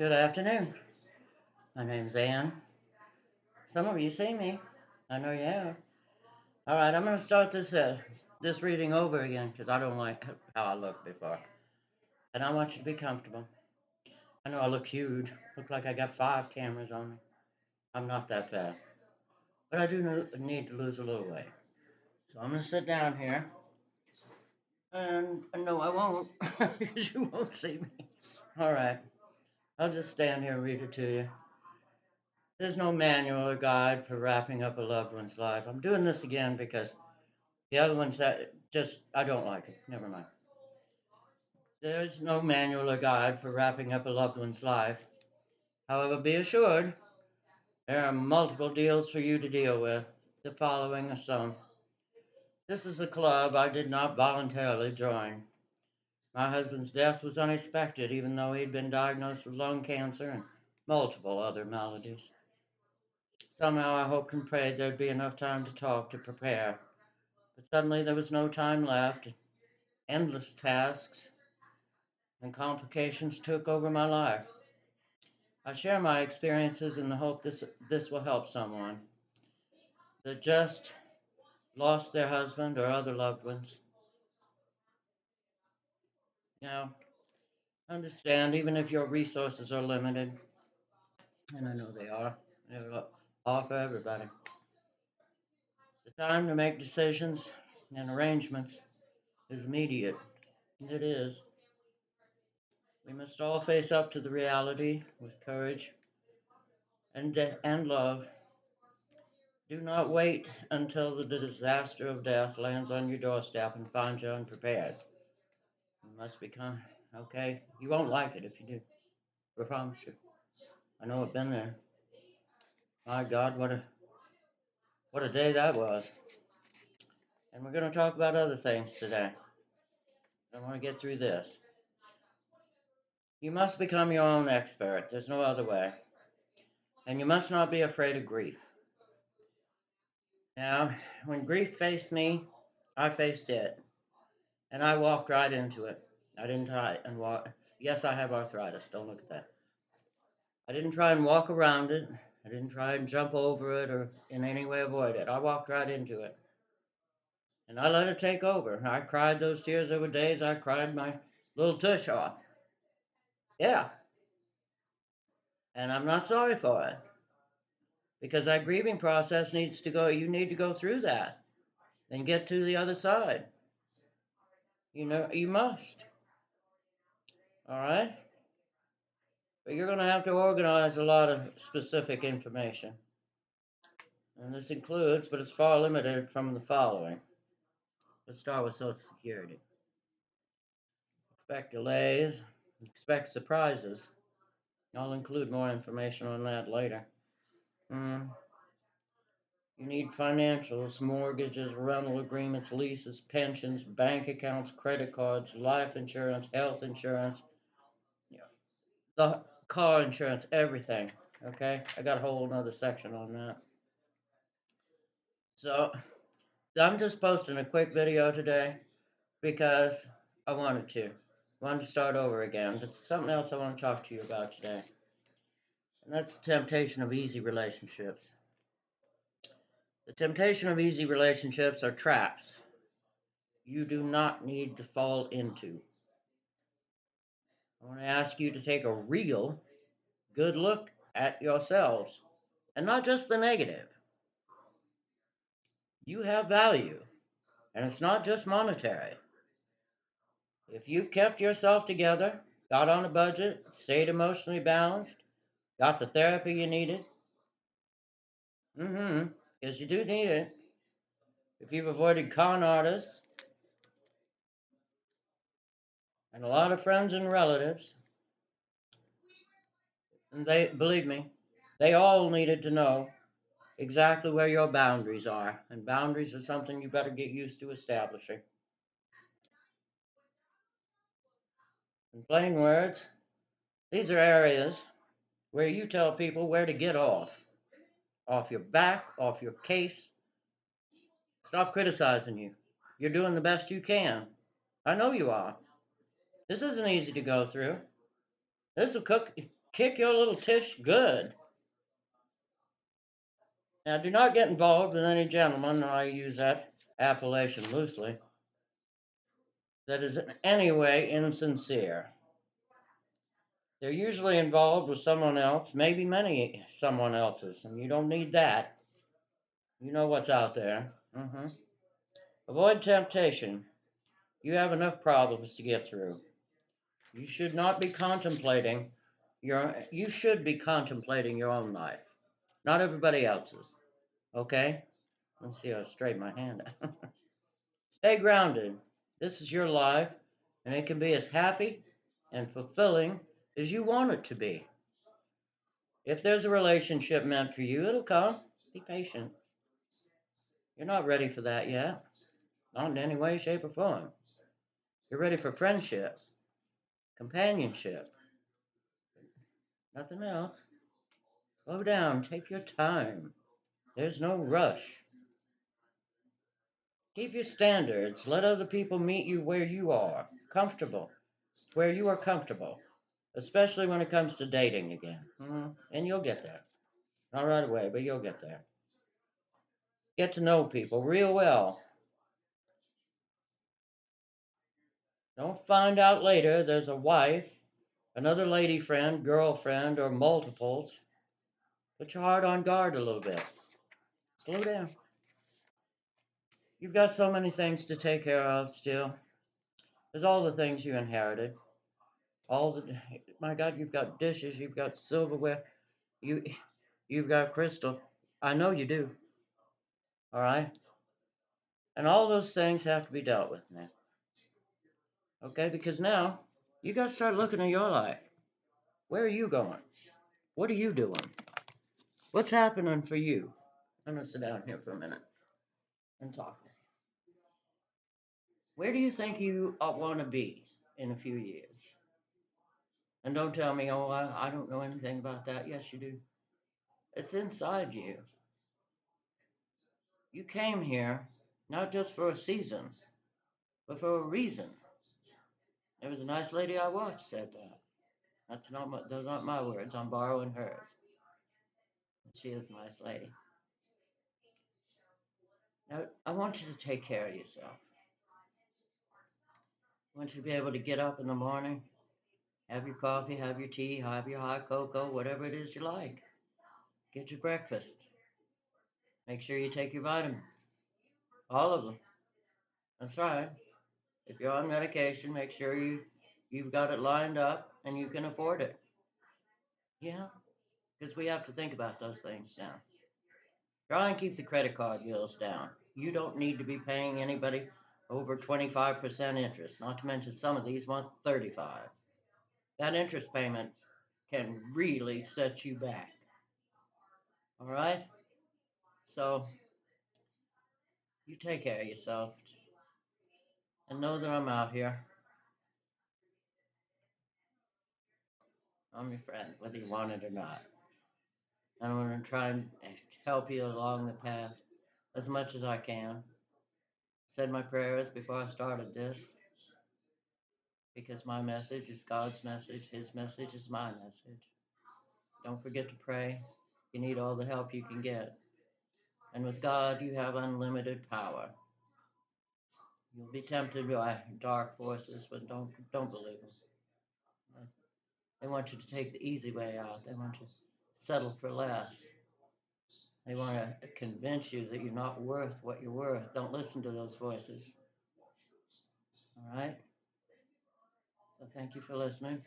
Good afternoon. My name's Ann. Some of you see me. I know you have. All right, I'm going to start this reading over again because I don't like how I looked before, and I want you to be comfortable. I know I look huge. Look like I got 5 cameras on me. I'm not that fat, but I do need to lose a little weight. So I'm going to sit down here, and no, I won't because you won't see me. All right, I'll just stand here and read it to you. There's no manual or guide for wrapping up a loved one's life. I'm doing this again because the other ones that I don't like it. Never mind. There's no manual or guide for wrapping up a loved one's life. However, be assured, there are multiple deals for you to deal with. The following are some. This is a club I did not voluntarily join. My husband's death was unexpected, even though he'd been diagnosed with lung cancer and multiple other maladies. Somehow I hoped and prayed there'd be enough time to talk to prepare. But suddenly there was no time left. Endless tasks and complications took over my life. I share my experiences in the hope this will help someone that just lost their husband or other loved ones. Now, understand, even if your resources are limited, and I know they are for everybody, the time to make decisions and arrangements is immediate. It is. We must all face up to the reality with courage and love. Do not wait until the disaster of death lands on your doorstep and finds you unprepared. You must become, okay? You won't like it if you do. I promise you. I know I've been there. My God, what a day that was. And we're going to talk about other things today. I want to get through this. You must become your own expert. There's no other way. And you must not be afraid of grief. Now, when grief faced me, I faced it. And I walked right into it. I didn't try and walk. Yes, I have arthritis. Don't look at that. I didn't try and walk around it. I didn't try and jump over it or in any way avoid it. I walked right into it. And I let it take over. I cried those tears. There were days I cried my little tush off. Yeah. And I'm not sorry for it. Because that grieving process needs to go, you need to go through that and get to the other side. You know, you must. All right? But you're going to have to organize a lot of specific information. And this includes, but it's far limited from the following. Let's start with Social Security. Expect delays, expect surprises. I'll include more information on that later. You need financials, mortgages, rental agreements, leases, pensions, bank accounts, credit cards, life insurance, health insurance, the car insurance, everything. Okay, I got a whole another section on that. So I'm just posting a quick video today because I wanted to. Start over again. But something else I want to talk to you about today. And that's the temptation of easy relationships. The temptation of easy relationships are traps you do not need to fall into. I want to ask you to take a real good look at yourselves and not just the negative. You have value, and it's not just monetary. If you've kept yourself together, got on a budget, stayed emotionally balanced, got the therapy you needed, because you do need it. If you've avoided con artists and a lot of friends and relatives, and they, believe me, they all needed to know exactly where your boundaries are. And boundaries are something you better get used to establishing. In plain words, these are areas where you tell people where to get off your back, off your case. Stop criticizing you. You're doing the best you can. I know you are. This isn't easy to go through. This will cook. Kick your little tish good. Now, do not get involved with any gentleman, and I use that appellation loosely, that is in any way insincere. They're usually involved with someone else, maybe many someone else's, and you don't need that. You know what's out there. Avoid temptation. You have enough problems to get through. You should not be contemplating you should be contemplating your own life, not everybody else's. Okay? Let me see how to straighten my hand out. Stay grounded. This is your life, and it can be as happy and fulfilling as you want it to be. If there's a relationship meant for you, it'll come. Be patient. You're not ready for that yet, not in any way, shape, or form. You're ready for friendship, companionship, nothing else. Slow down, take your time. There's no rush. Keep your standards. Let other people meet you where you are, comfortable, where you are comfortable, especially when it comes to dating again. And you'll get there. Not right away, but you'll get there. Get to know people real well. Don't find out later there's a wife, another lady friend, girlfriend, or multiples. Put your heart on guard a little bit. Slow down. You've got so many things to take care of still. There's all the things you inherited. All the, my God, you've got dishes, you've got silverware, you, you've got crystal. I know you do. All right. And all those things have to be dealt with now. Okay, because now you got to start looking at your life. Where are you going? What are you doing? What's happening for you? I'm going to sit down here for a minute and talk. Where do you think you want to be in a few years? And don't tell me, oh, I don't know anything about that. Yes, you do. It's inside you. You came here not just for a season, but for a reason. There was a nice lady I watched said that. Those aren't my words. I'm borrowing hers. She is a nice lady. Now, I want you to take care of yourself. I want you to be able to get up in the morning, have your coffee, have your tea, have your hot cocoa, whatever it is you like. Get your breakfast. Make sure you take your vitamins. All of them. That's right. If you're on medication, make sure you've got it lined up and you can afford it. Yeah, because we have to think about those things now. Try and keep the credit card bills down. You don't need to be paying anybody over 25% interest, not to mention some of these want 35. That interest payment can really set you back. All right? So you take care of yourself and know that I'm out here. I'm your friend, whether you want it or not. And I'm going to try and help you along the path as much as I can. Said my prayers before I started this because my message is God's message. His message is my message. Don't forget to pray. You need all the help you can get. And with God, you have unlimited power. You'll be tempted by dark forces, but don't believe them. They want you to take the easy way out. They want you to settle for less. They want to convince you that you're not worth what you're worth. Don't listen to those voices. All right? So thank you for listening.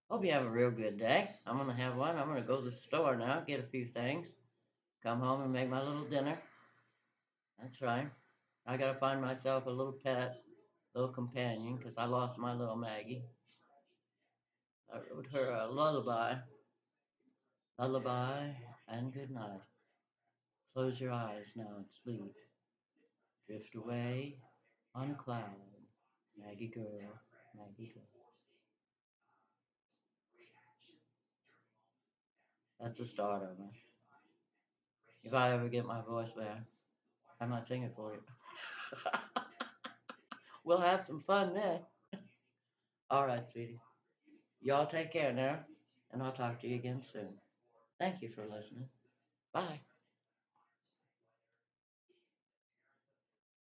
Hope you have a real good day. I'm going to have one. I'm going to go to the store now, get a few things, come home and make my little dinner. That's right. I got to find myself a little pet, little companion, because I lost my little Maggie. I wrote her a lullaby. Lullaby and good night. Close your eyes now and sleep. Drift away on a cloud. Maggie girl, Maggie girl. That's the start of it. If I ever get my voice back, I might sing it for you. We'll have some fun then. All right, sweetie. Y'all take care now. and I'll talk to you again soon. Thank you for listening. Bye.